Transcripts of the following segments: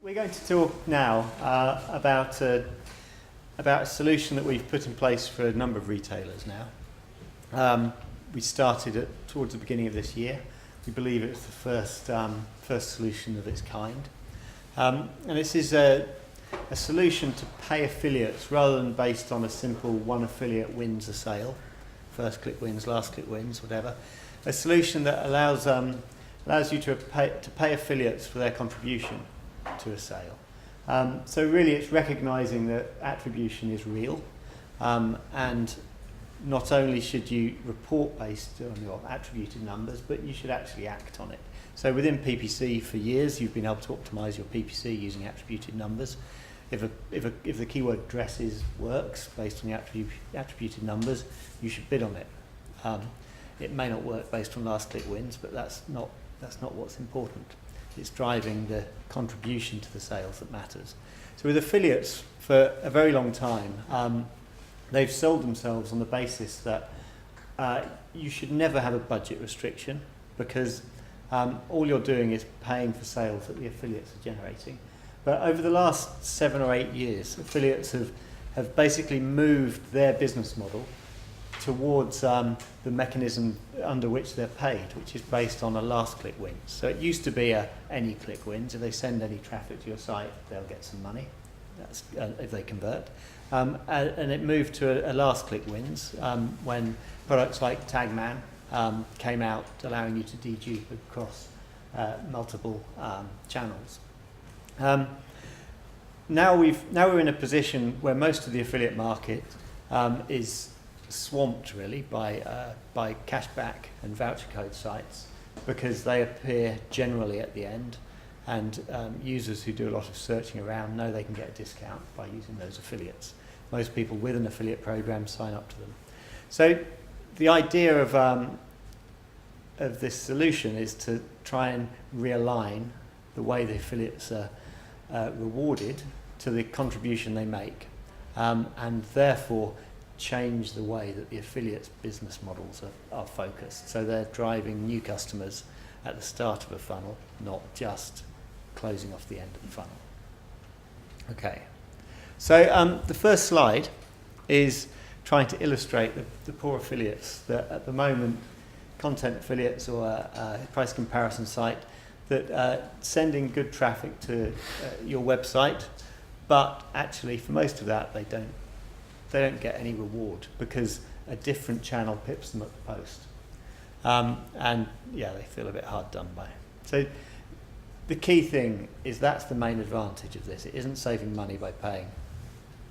We're going to talk now about a solution that we've put in place for a number of retailers now. We started towards the beginning of this year. We believe it's the first solution of its kind. And this is a solution to pay affiliates rather than based on a simple one affiliate wins a sale, first click wins, last click wins, whatever. A solution that allows you to pay affiliates for their contribution to a sale. So really it's recognising that attribution is real, and not only should you report based on your attributed numbers, but you should actually act on it. So within PPC for years you've been able to optimise your PPC using attributed numbers. If the keyword dresses works based on the attributed numbers, you should bid on it. It may not work based on last click wins, but that's not what's important. It's driving the contribution to the sales that matters. So with affiliates for a very long time, they've sold themselves on the basis that you should never have a budget restriction, because all you're doing is paying for sales that the affiliates are generating. But over the last 7 or 8 years, affiliates have basically moved their business model towards the mechanism under which they're paid, which is based on a last click wins. So it used to be any click wins. If they send any traffic to your site, they'll get some money. That's if they convert. And it moved to a last click wins when products like Tagman came out, allowing you to dedupe across multiple channels. Now we're in a position where most of the affiliate market is swamped really by cashback and voucher code sites, because they appear generally at the end, and users who do a lot of searching around know they can get a discount by using those affiliates. Most people with an affiliate program sign up to them. So the idea of this solution is to try and realign the way the affiliates are rewarded to the contribution they make, and therefore change the way that the affiliates' business models are focused. So they're driving new customers at the start of a funnel, not just closing off the end of the funnel. Okay, so the first slide is trying to illustrate the poor affiliates that at the moment, content affiliates or a price comparison site that sending good traffic to your website, but actually for most of that they don't get any reward because a different channel pips them at the post. And yeah, they feel a bit hard done by. So the key thing is that's the main advantage of this. It isn't saving money by paying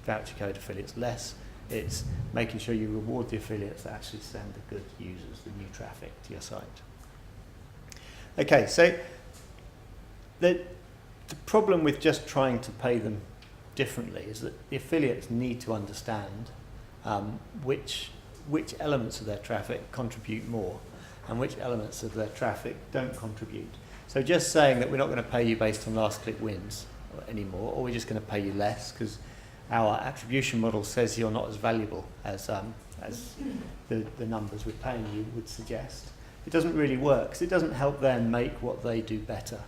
voucher code affiliates less. It's making sure you reward the affiliates that actually send the good users, the new traffic to your site. Okay, so the problem with just trying to pay them differently is that the affiliates need to understand which elements of their traffic contribute more and which elements of their traffic don't contribute. So just saying that we're not going to pay you based on last click wins anymore, or we're just going to pay you less because our attribution model says you're not as valuable as the numbers we're paying you would suggest. It doesn't really work, because it doesn't help them make what they do better.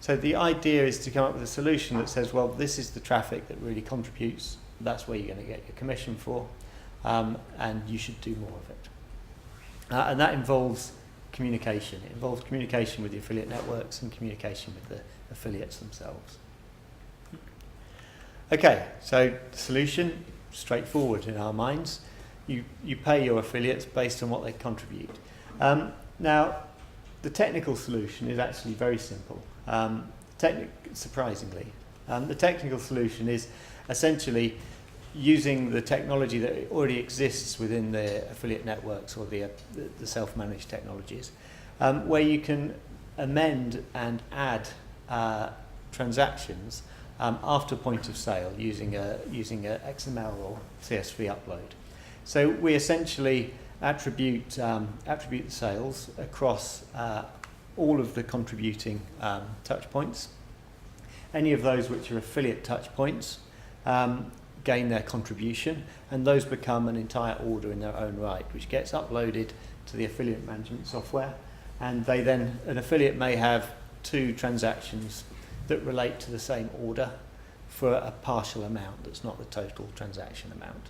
So the idea is to come up with a solution that says, well, this is the traffic that really contributes, that's where you're going to get your commission for, and you should do more of it. And that involves communication. It involves communication with the affiliate networks and communication with the affiliates themselves. Okay, so the solution, straightforward in our minds. You pay your affiliates based on what they contribute. Now, the technical solution is actually very simple. Surprisingly, the technical solution is essentially using the technology that already exists within the affiliate networks or the self-managed technologies, where you can amend and add transactions after point of sale using a XML or CSV upload. So we essentially attribute the sales across all of the contributing touch points. Any of those which are affiliate touch points gain their contribution, and those become an entire order in their own right, which gets uploaded to the affiliate management software. And an affiliate may have 2 transactions that relate to the same order for a partial amount that's not the total transaction amount.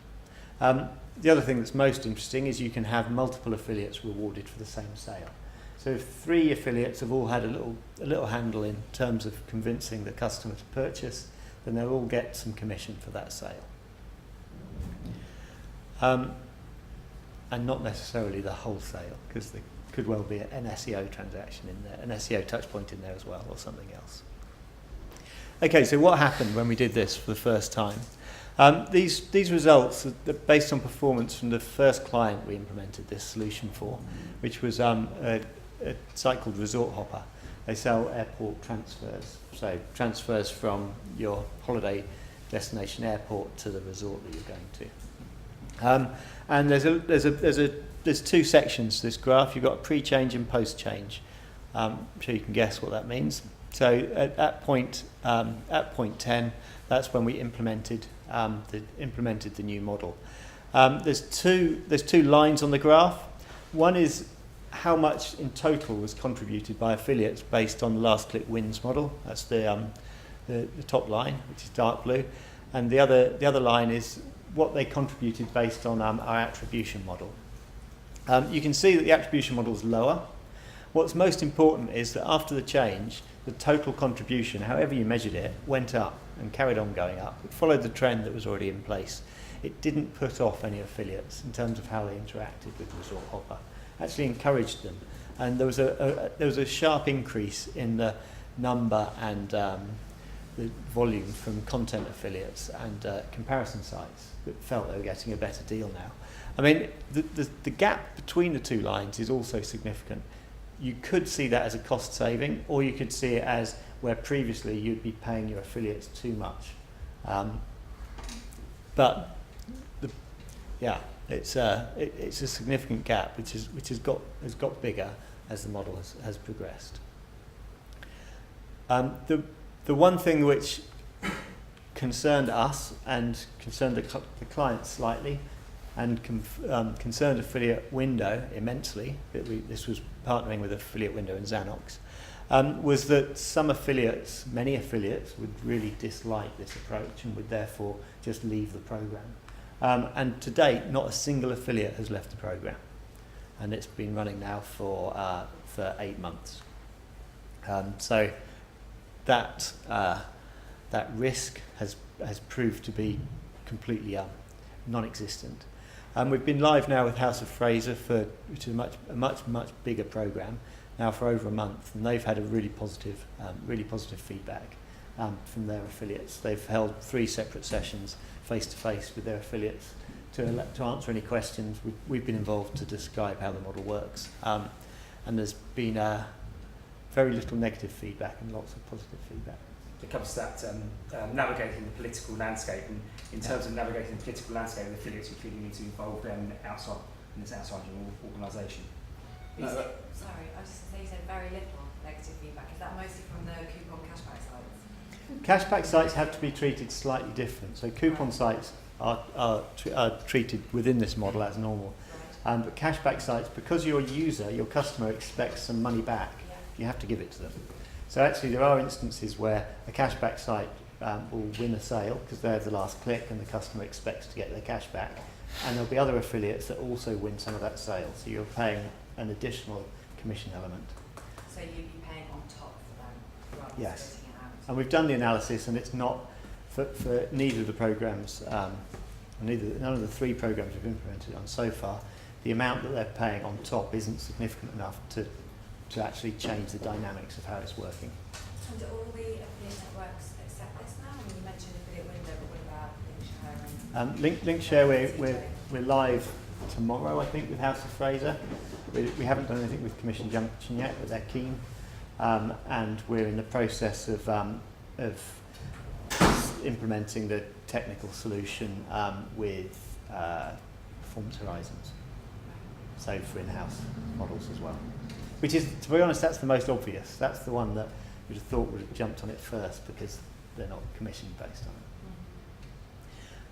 The other thing that's most interesting is you can have multiple affiliates rewarded for the same sale. So if 3 affiliates have all had a little handle in terms of convincing the customer to purchase, then they'll all get some commission for that sale. And not necessarily the whole sale, because there could well be an SEO transaction in there, an SEO touch point in there as well, or something else. Okay, so what happened when we did this for the first time? These results are based on performance from the first client we implemented this solution for, which was a site called Resort Hopper. They sell airport transfers, so transfers from your holiday destination airport to the resort that you're going to. And there's 2 sections to this graph. You've got pre-change and post-change. I'm sure you can guess what that means. So at point 10, that's when we implemented the new model. There's two lines on the graph. One is how much in total was contributed by affiliates based on the last click wins model. That's the top line, which is dark blue, and the other line is what they contributed based on our attribution model. You can see that the attribution model is lower. What's most important is that after the change, the total contribution, however you measured it, went up and carried on going up. It followed the trend that was already in place. It didn't put off any affiliates in terms of how they interacted with Resort Hopper. Actually encouraged them, and there was a sharp increase in the number and the volume from content affiliates and comparison sites that felt they were getting a better deal now. I mean, the gap between the 2 lines is also significant. You could see that as a cost saving, or you could see it as where previously you'd be paying your affiliates too much. It's a significant gap which has got bigger as the model has progressed. The one thing which concerned us and concerned the client slightly, and concerned Affiliate Window immensely, this was partnering with Affiliate Window and Xanox, was that many affiliates would really dislike this approach and would therefore just leave the program. And to date, not a single affiliate has left the program, and it's been running now for 8 months. So that risk has proved to be completely non-existent. We've been live now with House of Fraser, which is a much bigger program now for over a month, and they've had a really positive feedback from their affiliates. They've held 3 separate sessions face-to-face with their affiliates to answer any questions. We've been involved to describe how the model works, and there's been very little negative feedback and lots of positive feedback. It comes to that navigating the political landscape, and in terms of navigating the political landscape, the affiliates you feel you need to involve them outside your organisation. Sorry, I was just going to say you said very little negative feedback. Is that mostly from the coupon cashback sites? Cashback sites have to be treated slightly different. So coupon sites are treated within this model as normal. Right. But cashback sites, because your customer expects some money back, you have to give it to them. So actually there are instances where a cashback site will win a sale because they're the last click and the customer expects to get their cash back. And there'll be other affiliates that also win some of that sale. So you're paying an additional commission element. So you'd be paying on top for them rather than Yes. splitting it out? And we've done the analysis, and it's not for neither of the programs, none of the 3 programs we've implemented on so far, the amount that they're paying on top isn't significant enough to actually change the dynamics of how it's working. And do all the affiliate networks accept this now? I mean, you mentioned Affiliate Window, but what about Linkshare? Linkshare, we're live tomorrow, I think, with House of Fraser. We haven't done anything with Commission Junction yet, but they're keen. And we're in the process of implementing the technical solution with Performance Horizons, so for in-house models as well. Which is, to be honest, that's the most obvious. That's the one that you'd have thought would have jumped on it first because they're not commission based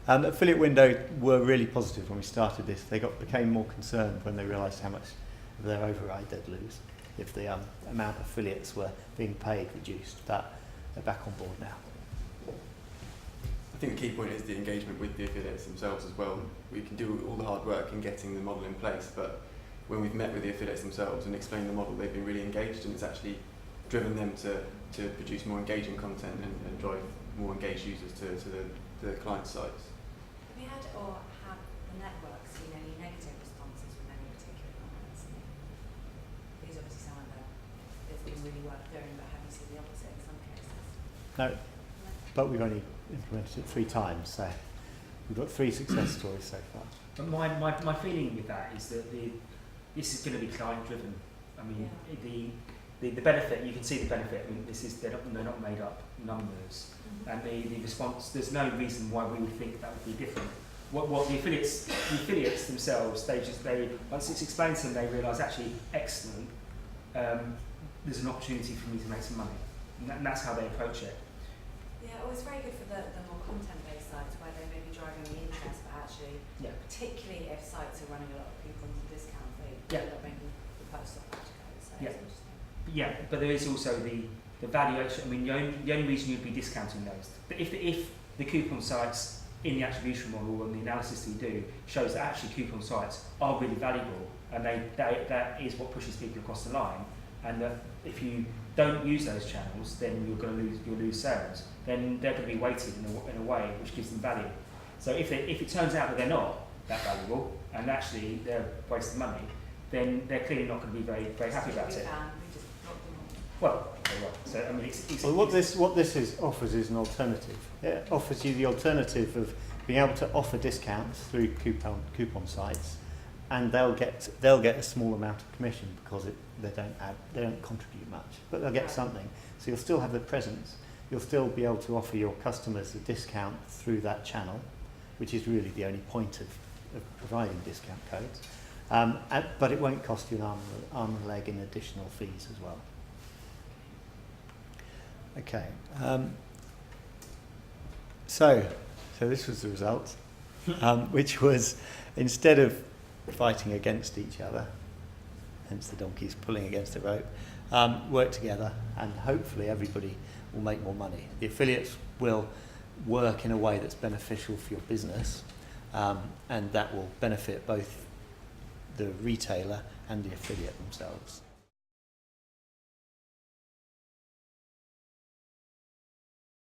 on it. Affiliate Window were really positive when we started this. They became more concerned when they realised how much of their override they'd lose if the amount of affiliates were being paid reduced. But they're back on board now. I think the key point is the engagement with the affiliates themselves as well. We can do all the hard work in getting the model in place, but when we've met with the affiliates themselves and explained the model, they've been really engaged, and it's actually driven them to produce more engaging content and drive more engaged users to the client sites. Have you had or have the network seen any negative responses from any particular comments? These obviously sound like it's been really worth doing, but have you seen the opposite in some cases? No, but we've only implemented it 3 times, so we've got 3 success stories so far. But my feeling with that is that this is going to be client driven. I mean, the benefit, you can see the benefit. I mean, they're not made up numbers, and the response. There's no reason why we would think that would be different. What the affiliates themselves, they once it's explained to them, they realise actually excellent. There's an opportunity for me to make some money, and that's how they approach it. Yeah, well, it's very good for the more content-based sites where they may be driving the interest, but actually, particularly if sites are running a lot of coupons and discounts, they end up making the post off batch code. So it's interesting. Yeah, but there is also the valuation. I mean, the only reason you'd be discounting those, but if the coupon sites in the attribution model and the analysis we do shows that actually coupon sites are really valuable, and that is what pushes people across the line, and that if you don't use those channels, then you'll lose sales. Then they're going to be weighted in a way which gives them value. So if it turns out that they're not that valuable and actually they're wasting money, then they're clearly not going to be very very happy about it. Well, so I mean, well, what this offers is an alternative. It offers you the alternative of being able to offer discounts through coupon sites, and they'll get a small amount of commission because they don't contribute much, but they'll get something. So you'll still have the presence. You'll still be able to offer your customers a discount through that channel, which is really the only point of providing discount codes. But it won't cost you an arm and a leg in additional fees as well. Okay. So this was the result, which was instead of fighting against each other, hence the donkeys pulling against the rope, work together, and hopefully everybody will make more money. The affiliates will work in a way that's beneficial for your business, and that will benefit both the retailer and the affiliate themselves.